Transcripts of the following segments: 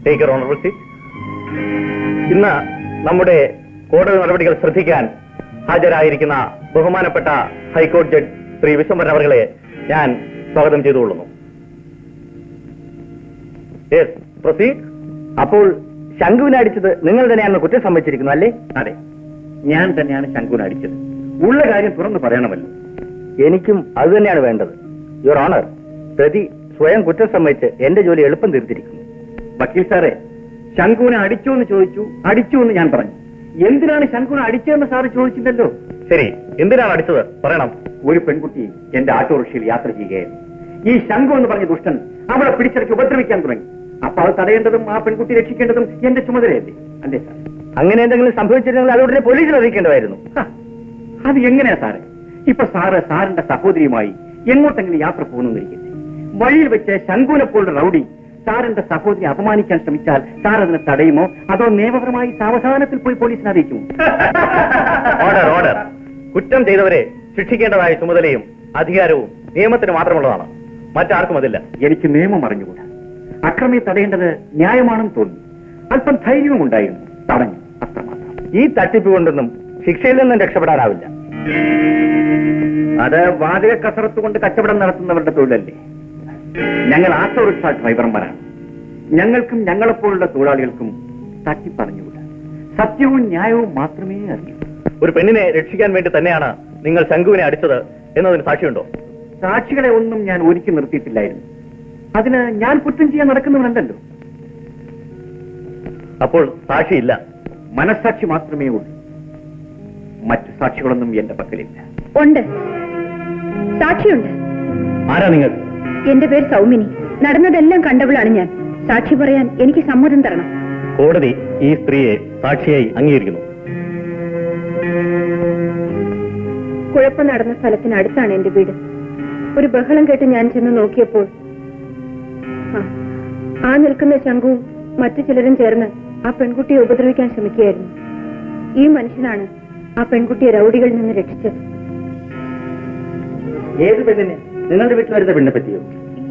Take your honour seat. ഇന്ന് നമ്മുടെ കോടതി നടപടികൾ ശ്രദ്ധിക്കാൻ ഹാജരായിരിക്കുന്ന ബഹുമാനപ്പെട്ട ഹൈക്കോടതി ജഡ്ജ് ശ്രീ വിശ്വംഭരൻ അവരെ ഞാൻ സ്വാഗതം ചെയ്തുകൊള്ളുന്നു. അപ്പോൾ ശംഖുവിനെ അടിച്ചത് നിങ്ങൾ തന്നെയാണെന്ന് കുറ്റം സമ്മതിച്ചിരിക്കുന്നു അല്ലേ? അതെ, ഞാൻ തന്നെയാണ് ശംഖുവിനെ അടിച്ചത്. ഉള്ള കാര്യം തുറന്നു പറയണമല്ലോ. എനിക്കും അത് തന്നെയാണ് വേണ്ടത്. യുവർ ഓണർ, പ്രതി സ്വയം കുറ്റം സമ്മതിച്ച് എന്റെ ജോലി എളുപ്പം തീർത്തിരിക്കുന്നു. വക്കീൽ സാറേ, ശംഖുവിനെ അടിച്ചു എന്ന് ചോദിച്ചു, അടിച്ചു എന്ന് ഞാൻ പറഞ്ഞു. എന്തിനാണ് ശംഖുവിനെ അടിച്ചതെന്ന് സാറ് ചോദിച്ചില്ലല്ലോ. ശരി, എന്തിനാണ് അടിച്ചത് പറയണം. ഒരു പെൺകുട്ടി എന്റെ ഓട്ടോറിക്ഷയിൽ യാത്ര ചെയ്യുകയായിരുന്നു. ഈ ശംഖു എന്ന് പറഞ്ഞ ദുഷ്ടൻ അവളെ പിടിച്ചടക്കി ഉപദ്രവിക്കാൻ തുടങ്ങി. അപ്പൊ അത് തടയേണ്ടതും ആ പെൺകുട്ടി രക്ഷിക്കേണ്ടതും എന്റെ ചുമതലയല്ലേ? അല്ലേ സാർ? അങ്ങനെ എന്തെങ്കിലും സംഭവിച്ചിട്ടുണ്ടെങ്കിൽ അതോടെ പോലീസിൽ അറിയിക്കേണ്ടതായിരുന്നു. അത് എങ്ങനെയാ സാറേ? ഇപ്പൊ സാറിന്റെ സഹോദരിയുമായി എങ്ങോട്ടെങ്കിലും യാത്ര പോകുന്നിരിക്കട്ടെ, വഴിയിൽ വെച്ച് ശംഖുവിനെ പോലുള്ള റൗഡി സാറിന്റെ സഹോദരി അപമാനിക്കാൻ ശ്രമിച്ചാൽ സാർ അതിനെ തടയുമോ, അതോ നിയമപരമായി സാവധാനത്തിൽ പോയി പോലീസിനെ അറിയിക്കുമോ? Order order. കുറ്റം ചെയ്തവരെ ശിക്ഷിക്കേണ്ടതായ ചുമതലയും അധികാരവും നിയമത്തിന് മാത്രമുള്ളതാണ്, മറ്റാർക്കും അതില്ല. എനിക്ക് നിയമം അറിഞ്ഞുകൂടാ. അക്രമിയെ തടയേണ്ടത് ന്യായമാണെന്ന് തോന്നി. അല്പം ധൈര്യവും ഉണ്ടായിരുന്നു, തടഞ്ഞു, അത്രമാത്രം. ഈ തട്ടിപ്പ് കൊണ്ടൊന്നും ശിക്ഷയിൽ നിന്നും രക്ഷപ്പെടാനാവില്ല. അത് വാചക കസരത്ത് കൊണ്ട് കച്ചവടം നടത്തുന്നവരുടെ തൊഴിലല്ലേ? ഞങ്ങൾ ഓട്ടോറിക്ഷ ഡ്രൈവർമാരാണ്. ഞങ്ങൾക്കും ഞങ്ങളെപ്പോലുള്ള തൊഴിലാളികൾക്കും തട്ടിപ്പറഞ്ഞുകൂടാ. സത്യവും ന്യായവും മാത്രമേ അറിയൂ. ഒരു പെണ്ണിനെ രക്ഷിക്കാൻ വേണ്ടി തന്നെയാണ് നിങ്ങൾ ശംഖുവിനെ അടിച്ചത് എന്നതിന് സാക്ഷിയുണ്ടോ? സാക്ഷികളെ ഒന്നും ഞാൻ ഒരുക്കി നിർത്തിയിട്ടില്ലായിരുന്നു. അതിന് ഞാൻ കുറ്റം ചെയ്യാൻ നടക്കുന്നവനല്ലല്ലോ. അപ്പോൾ സാക്ഷിയില്ല? മനസ്സാക്ഷി മാത്രമേ ഉള്ളൂ. മറ്റു സാക്ഷികളൊന്നും എന്റെ പക്കലില്ല. ഉണ്ട്, സാക്ഷിയുണ്ട്. ആരാ നിങ്ങൾ? എന്റെ പേര് സൗമിനി. നടന്നതെല്ലാം കണ്ടവളാണ് ഞാൻ. സാക്ഷി പറയാൻ എനിക്ക് സമ്മതം തരണം. കോടതി ഈ സ്ത്രീയെ സാക്ഷിയായി അംഗീകരിക്കുന്നു. കുഴപ്പം നടന്ന സ്ഥലത്തിനടുത്താണ് എന്റെ വീട്. ഒരു ബഹളം കേട്ട് ഞാൻ ചെന്ന് നോക്കിയപ്പോൾ ആ നിൽക്കുന്ന ശംഖുവും മറ്റു ചിലരും ചേർന്ന് ആ പെൺകുട്ടിയെ ഉപദ്രവിക്കാൻ ശ്രമിക്കുകയായിരുന്നു. ഈ മനുഷ്യനാണ് ആ പെൺകുട്ടിയെ റൗഡികളിൽ നിന്ന് രക്ഷിച്ചത്. ഏത് പെണ്ണിനെ? നിങ്ങളുടെ വീട്ടിൽ വരുന്ന പെണ്ണിനെ പറ്റിയോ?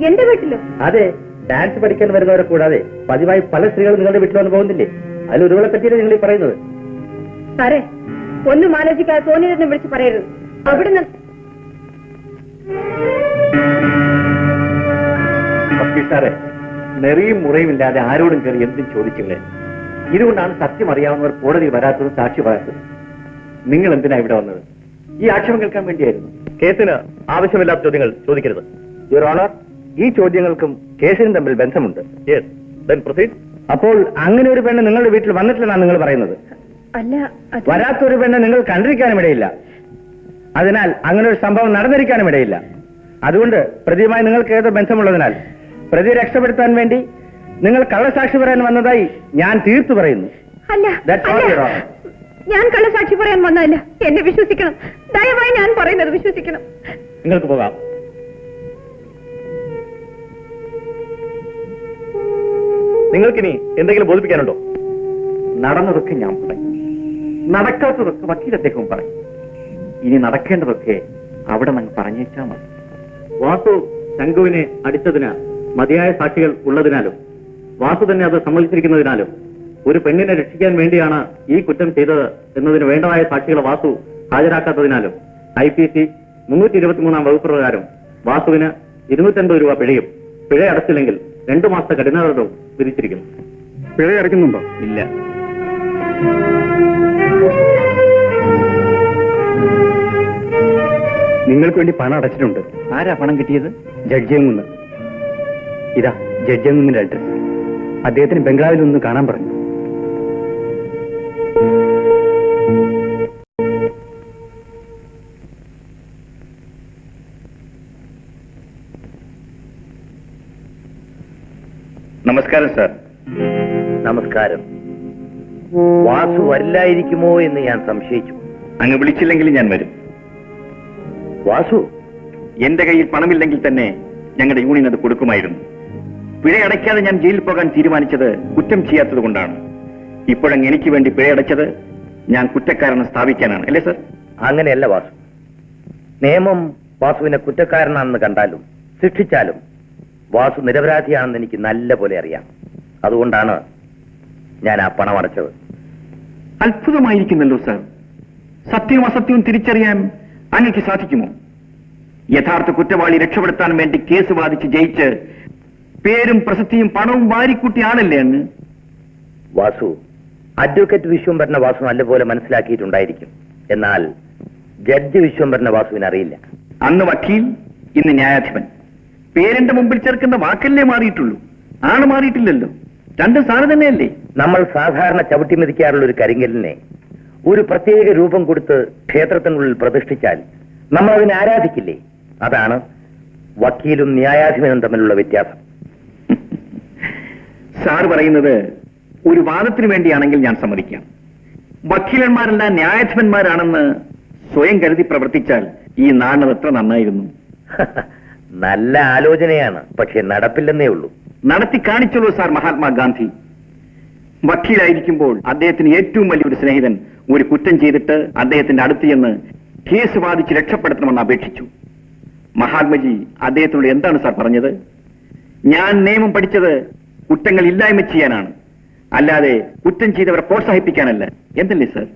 എന്റെ വീട്ടിലോ? അതെ, ഡാൻസ് പഠിക്കാൻ വരുന്നവരെ കൂടാതെ പതിവായി പല സ്ത്രീകളും നിങ്ങളുടെ വീട്ടിൽ വന്ന് പോകുന്നില്ലേ? അതിൽ ഒരുവളെ പറ്റിയല്ലേ നിങ്ങൾ ഈ പറയുന്നത്? സാറേ, ഒന്നും ആലോചിക്കാതെ തോന്നിയതെന്ന് വിളിച്ച് പറയരുത്. അവിടുന്ന് സാറേ, നെറിയും മുറയും ഇല്ലാതെ ആരോടും കയറി എന്തും ചോദിച്ചില്ലേ? ഇതുകൊണ്ടാണ് സത്യം അറിയാവുന്നവർ കോടതിയിൽ വരാത്തതും സാക്ഷി പറയാത്തതും. നിങ്ങൾ എന്തിനാ ഇവിടെ വന്നത്? ഈ ആക്ഷേപം കേൾക്കാൻ വേണ്ടിയായിരുന്നു. കേസിന് ആവശ്യമില്ലാത്ത ചോദ്യങ്ങൾ ചോദിക്കരുത്. യുവർ ഓണർ, ഈ ചോദ്യങ്ങൾക്കും കേസിനും തമ്മിൽ ബന്ധമുണ്ട്. അപ്പോൾ അങ്ങനെ ഒരു പെണ്ണ് നിങ്ങളുടെ വീട്ടിൽ വന്നിട്ടില്ലെന്നാണ് നിങ്ങൾ പറയുന്നത്? അല്ല, വരാത്തൊരു പെണ്ണ് നിങ്ങൾ കണ്ടിരിക്കാനും ഇടയില്ല. അതിനാൽ അങ്ങനെ ഒരു സംഭവം നടന്നിരിക്കാനും ഇടയില്ല. അതുകൊണ്ട് പ്രതിയുമായി നിങ്ങൾക്ക് ഏതോ ബന്ധമുള്ളതിനാൽ പ്രതി രക്ഷപ്പെടുത്താൻ വേണ്ടി നിങ്ങൾ കള്ളസാക്ഷി പറയാൻ വന്നതായി ഞാൻ തീർത്തു പറയുന്നു. ഞാൻ കള്ളസാക്ഷി പറയാൻ വന്നതല്ല. എന്നെ വിശ്വസിക്കണം. ദയവായി ഞാൻ പറയുന്നത് വിശ്വസിക്കണം. നിങ്ങൾക്ക് പോകാം. നിങ്ങൾക്കിനി എന്തെങ്കിലും ബോധിപ്പിക്കാനുണ്ടോ? നടന്നതൊക്കെ ഞാൻ പറയും, നടക്കാത്തതൊക്കെ വക്കീൽ അദ്ദേഹവും പറയും. ഇനി നടക്കേണ്ടതൊക്കെ അവിടെ നിന്ന് പറഞ്ഞേച്ചാൽ മതി. വാസു ശംഖുവിനെ അടിച്ചതിന് മതിയായ സാക്ഷികൾ ഉള്ളതിനാലും വാസു തന്നെ അത് സമ്മതിച്ചിരിക്കുന്നതിനാലും ഒരു പെണ്ണിനെ രക്ഷിക്കാൻ വേണ്ടിയാണ് ഈ കുറ്റം ചെയ്തത് എന്നതിന് വേണ്ടതായ സാക്ഷികളെ വാസു ഹാജരാക്കാത്തതിനാലും IPC 323 വകുപ്പ് പ്രകാരം വാസുവിന് 250 രൂപ പിഴയും പിഴ അടച്ചില്ലെങ്കിൽ 2 മാസത്തെ കഠിനാതവും വിധിച്ചിരിക്കുന്നു. പിഴ അടയ്ക്കുന്നുണ്ടോ? ഇല്ല. നിങ്ങൾക്ക് വേണ്ടി പണം അടച്ചിട്ടുണ്ട്. ആരാ പണം കിട്ടിയത്? ജഡ്ജിയങ്ങുന്ന്. ഇതാ ജഡ്ജിയങ്ങുന്നിന്റെ അഡ്രസ്. അദ്ദേഹത്തിന് ബംഗ്ലാവിൽ ഒന്ന് കാണാൻ പറഞ്ഞു. നമസ്കാരം സാർ. നമസ്കാരം. വാസു വരില്ലായിരിക്കുമോ എന്ന് ഞാൻ സംശയിച്ചു. അങ്ങ് വിളിച്ചില്ലെങ്കിൽ ഞാൻ വരും. വാസു? എന്റെ കയ്യിൽ പണമില്ലെങ്കിൽ തന്നെ ഞങ്ങളുടെ യൂണിയൻ അത് കൊടുക്കുമായിരുന്നു. പിഴയടയ്ക്കാതെ ഞാൻ ജയിലിൽ പോകാൻ തീരുമാനിച്ചത് കുറ്റം ചെയ്യാത്തത് കൊണ്ടാണ്. ഇപ്പോഴങ്ങ് എനിക്ക് വേണ്ടി പിഴയടച്ചത് ഞാൻ കുറ്റക്കാരനെ സ്ഥാപിക്കാനാണ്, അല്ലേ സർ? അങ്ങനെയല്ല വാസു. നിയമം വാസുവിനെ കുറ്റക്കാരനാണെന്ന് കണ്ടാലും ശിക്ഷിച്ചാലും വാസു നിരപരാധിയാണെന്ന് എനിക്ക് നല്ല പോലെ അറിയാം. അതുകൊണ്ടാണ് ഞാൻ ആ പണം അടച്ചത്. അത്ഭുതമായിരിക്കുന്നല്ലോ സാർ. സത്യവും അസത്യവും തിരിച്ചറിയാൻ അങ്ങക്ക് സാധിക്കുമോ? യഥാർത്ഥ കുറ്റവാളി രക്ഷപ്പെടുത്താൻ വേണ്ടി കേസ് വാദിച്ച് ജയിച്ച് പേരും പ്രസിദ്ധിയും പണവും വാരിക്കൂട്ടിയ ആളല്ലേ അങ്ങ്? വാസു, അഡ്വക്കേറ്റ് വിശ്വംഭരനെ വാസു നല്ലപോലെ മനസ്സിലാക്കിയിട്ടുണ്ടായിരിക്കും. എന്നാൽ ജഡ്ജി വിശ്വംഭരനെ വാസുവിന് അറിയില്ല. അന്ന് വക്കീൽ, ഇന്ന് ന്യായാധിപൻ. പേരിന്റെ മുമ്പിൽ ചേർക്കുന്ന വാക്കല്ലേ മാറിയിട്ടുള്ളൂ, ആണ് മാറിയിട്ടില്ലല്ലോ. രണ്ടും സാറ് തന്നെയല്ലേ? നമ്മൾ സാധാരണ ചവിട്ടിമെതിക്കാറുള്ള ഒരു കരിങ്കലിനെ ഒരു പ്രത്യേക രൂപം കൊടുത്ത് ക്ഷേത്രത്തിനുള്ളിൽ പ്രതിഷ്ഠിച്ചാൽ നമ്മൾ അതിനെ ആരാധിക്കില്ലേ? അതാണ് വക്കീലും ന്യായാധിപനും തമ്മിലുള്ള വ്യത്യാസം. സാർ പറയുന്നത് ഒരു വാദത്തിന് വേണ്ടിയാണെങ്കിൽ ഞാൻ സമ്മതിക്കാം. വക്കീലന്മാരെല്ലാം ന്യായാധിപന്മാരാണെന്ന് സ്വയം കരുതി പ്രവർത്തിച്ചാൽ ഈ നാടിന് എത്ര നന്നായിരുന്നു. നല്ല ആലോചനയാണ്, പക്ഷെ നടപ്പില്ലെന്നേ ഉള്ളൂ. നടത്തി കാണിച്ചുള്ളൂ സാർ മഹാത്മാഗാന്ധി. വക്കീലായിരിക്കുമ്പോൾ അദ്ദേഹത്തിന് ഏറ്റവും വലിയൊരു സ്നേഹിതൻ ഒരു കുറ്റം ചെയ്തിട്ട് അദ്ദേഹത്തിന്റെ അടുത്ത് ചെന്ന് കേസ് വാദിച്ച് രക്ഷപ്പെടുത്തണമെന്ന് അപേക്ഷിച്ചു. മഹാത്മജി അദ്ദേഹത്തിനോട് എന്താണ് സാർ പറഞ്ഞത്? ഞാൻ നിയമം പഠിച്ചത് കുറ്റങ്ങൾ ഇല്ലായ്മ ചെയ്യാനാണ്, അല്ലാതെ കുറ്റം ചെയ്തവരെ പ്രോത്സാഹിപ്പിക്കാനല്ല എന്നല്ലേ സാർ?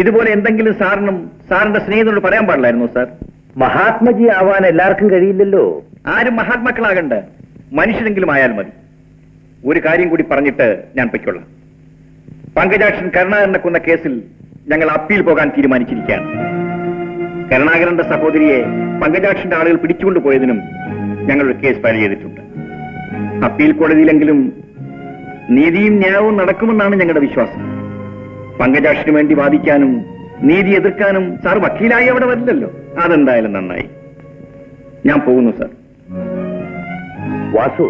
ഇതുപോലെ എന്തെങ്കിലും സാറിനും സാറിന്റെ സ്നേഹിതനോട് പറയാൻ പാടില്ലായിരുന്നു സാർ? മഹാത്മജി ആവാൻ എല്ലാവർക്കും കഴിയില്ലല്ലോ. ആരും മഹാത്മാക്കളാകണ്ട, മനുഷ്യരെങ്കിലും ആയാൽ മതി. ഒരു കാര്യം കൂടി പറഞ്ഞിട്ട് ഞാൻ പൊയ്ക്കൊള്ളാം. പങ്കജാക്ഷൻ കരുണാകരനെ കൊന്ന കേസിൽ ഞങ്ങൾ അപ്പീൽ പോകാൻ തീരുമാനിച്ചിരിക്കുകയാണ്. കരുണാകരന്റെ സഹോദരിയെ പങ്കജാക്ഷന്റെ ആളുകൾ പിടിച്ചുകൊണ്ടുപോയതിനും ഞങ്ങളൊരു കേസ് ഫയൽ ചെയ്തിട്ടുണ്ട്. അപ്പീൽ കോടതിയിലെങ്കിലും നീതിയും ന്യായവും നടക്കുമെന്നാണ് ഞങ്ങളുടെ വിശ്വാസം. പങ്കജാക്ഷന് വേണ്ടി വാദിക്കാനും നീതി എതിർക്കാനും സാർ വക്കീലായി അവിടെ വരില്ലല്ലോ. അതെന്തായാലും നന്നായി. ഞാൻ പോകുന്നു സാർ. വാസു,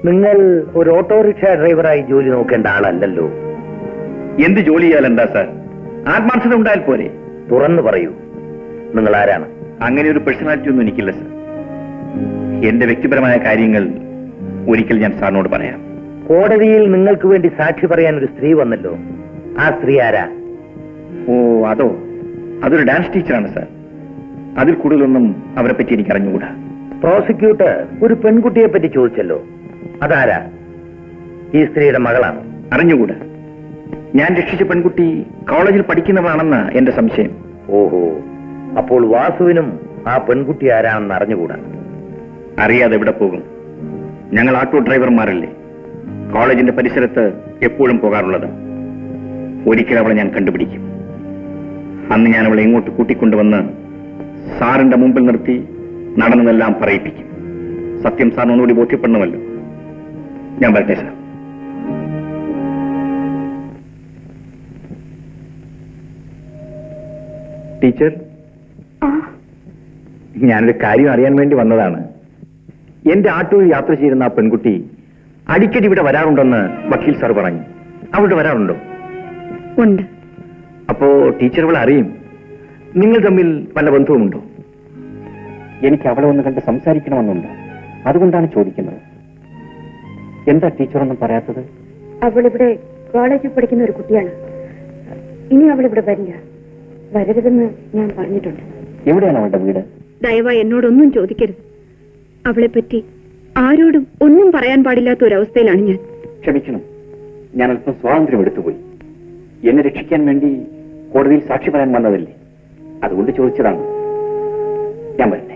നിങ്ങൾ ഒരു ഓട്ടോറിക്ഷ ഡ്രൈവറായി ജോലി നോക്കേണ്ട ആളല്ലല്ലോ. എന്ത് ജോലി ചെയ്യാൽ എന്താ സാർ? ആത്മാർത്ഥത ഉണ്ടായാൽ പോരെ? തുറന്നു പറയൂ, നിങ്ങൾ ആരാണ്? അങ്ങനെ ഒരു പേഴ്സണാലിറ്റി ഒന്നും എനിക്കില്ല സാർ. എന്റെ വ്യക്തിപരമായ കാര്യങ്ങൾ ഒരിക്കൽ ഞാൻ സാറിനോട് പറയാം. കോടതിയിൽ നിങ്ങൾക്ക് വേണ്ടി സാക്ഷി പറയാൻ ഒരു സ്ത്രീ വന്നല്ലോ. ആ സ്ത്രീ ആരാ? ഓ, അതോ? അതൊരു ഡാൻസ് ടീച്ചറാണ് സാർ. അതിൽ കൂടുതലൊന്നും അവരെ പറ്റി എനിക്ക് അറിഞ്ഞുകൂടാ. പ്രോസിക്യൂട്ടർ ഒരു പെൺകുട്ടിയെ പറ്റി ചോദിച്ചല്ലോ, അതാരാ? ഈ സ്ത്രീയുടെ മകളാണ്. അറിഞ്ഞുകൂടാ. ഞാൻ രക്ഷിച്ച പെൺകുട്ടി കോളേജിൽ പഠിക്കുന്നവളാണെന്ന എന്റെ സംശയം. ഓഹോ, അപ്പോൾ വാസുവിനും ആ പെൺകുട്ടി ആരാണെന്ന് അറിഞ്ഞുകൂടാ. അറിയാതെ എവിടെ പോകും? ഞങ്ങൾ ഓട്ടോ ഡ്രൈവർമാരല്ലേ, കോളേജിന്റെ പരിസരത്ത് എപ്പോഴും പോകാറുള്ളത്. ഒരിക്കൽ അവളെ ഞാൻ കണ്ടുപിടിക്കും. അന്ന് ഞാൻ അവളെ ഇങ്ങോട്ട് കൂട്ടിക്കൊണ്ടുവന്ന് സാറിന്റെ മുമ്പിൽ നിർത്തി നടന്നതെല്ലാം പറയിപ്പിക്കും. സത്യം സാറിന് ഒന്നുകൂടി ബോധ്യപ്പെടണമല്ലോ. ഞാൻ വരട്ടെ സാർ. ടീച്ചർ, ഞാനൊരു കാര്യം അറിയാൻ വേണ്ടി വന്നതാണ്. എന്റെ ആട്ടോയിൽ യാത്ര ചെയ്യുന്ന ആ പെൺകുട്ടി അടിക്കടി ഇവിടെ വരാറുണ്ടെന്ന് വക്കീൽ സാർ പറഞ്ഞു. അവിടെ വരാറുണ്ടോ? ഉണ്ട്. അപ്പോ ടീച്ചർ അവളെ അറിയും. നിങ്ങൾ തമ്മിൽ വല്ല ബന്ധവുമുണ്ടോ? എനിക്ക് അവളെ ഒന്ന് കണ്ട് സംസാരിക്കണമെന്നുണ്ട്. അതുകൊണ്ടാണ് ചോദിക്കുന്നത്. എന്താ ടീച്ചറൊന്നും പറയാത്തത്? അവളിവിടെ കോളേജിൽ പഠിക്കുന്ന ഒരു കുട്ടിയാണ്. ഇനി അവളിവിടെ വരില്ല, വരരുതെന്ന് ഞാൻ പറഞ്ഞിട്ടുണ്ട്. എവിടെയാണ് അവളുടെ വീട്? ദയവായി എന്നോടൊന്നും ചോദിക്കരുത്. അവളെപ്പറ്റി ആരോടും ഒന്നും പറയാൻ പാടില്ലാത്ത ഒരവസ്ഥയിലാണ് ഞാൻ. ക്ഷമിക്കണം, ഞാൻ അല്പം സ്വാതന്ത്ര്യം എടുത്തുപോയി. എന്നെ രക്ഷിക്കാൻ വേണ്ടി കോടതിയിൽ സാക്ഷി പറയാൻ വന്നതല്ലേ, അതുകൊണ്ട് ചോദിച്ചതാണ്. ഞാൻ വരട്ടെ.